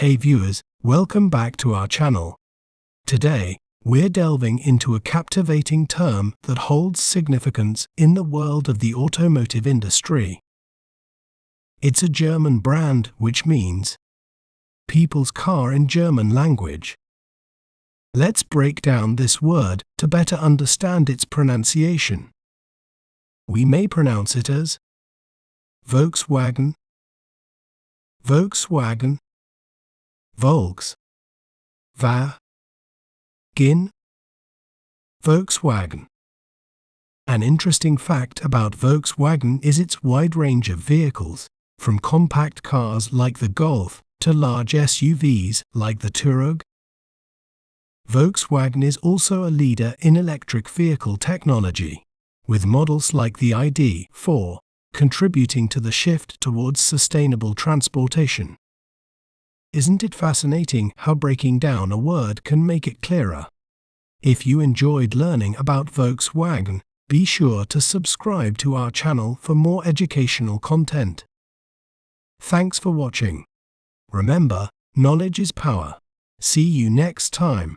Hey viewers, welcome back to our channel. Today, we're delving into a captivating term that holds significance in the world of the automotive industry. It's a German brand, which means people's car in German language. Let's break down this word to better understand its pronunciation. We may pronounce it as Volkswagen, Volkswagen, Volkswagen, Volkswagen. An interesting fact about Volkswagen is its wide range of vehicles, from compact cars like the Golf to large SUVs like the Touareg. Volkswagen is also a leader in electric vehicle technology, with models like the ID.4 contributing to the shift towards sustainable transportation. Isn't it fascinating how breaking down a word can make it clearer? If you enjoyed learning about Volkswagen, be sure to subscribe to our channel for more educational content. Thanks for watching. Remember, knowledge is power. See you next time.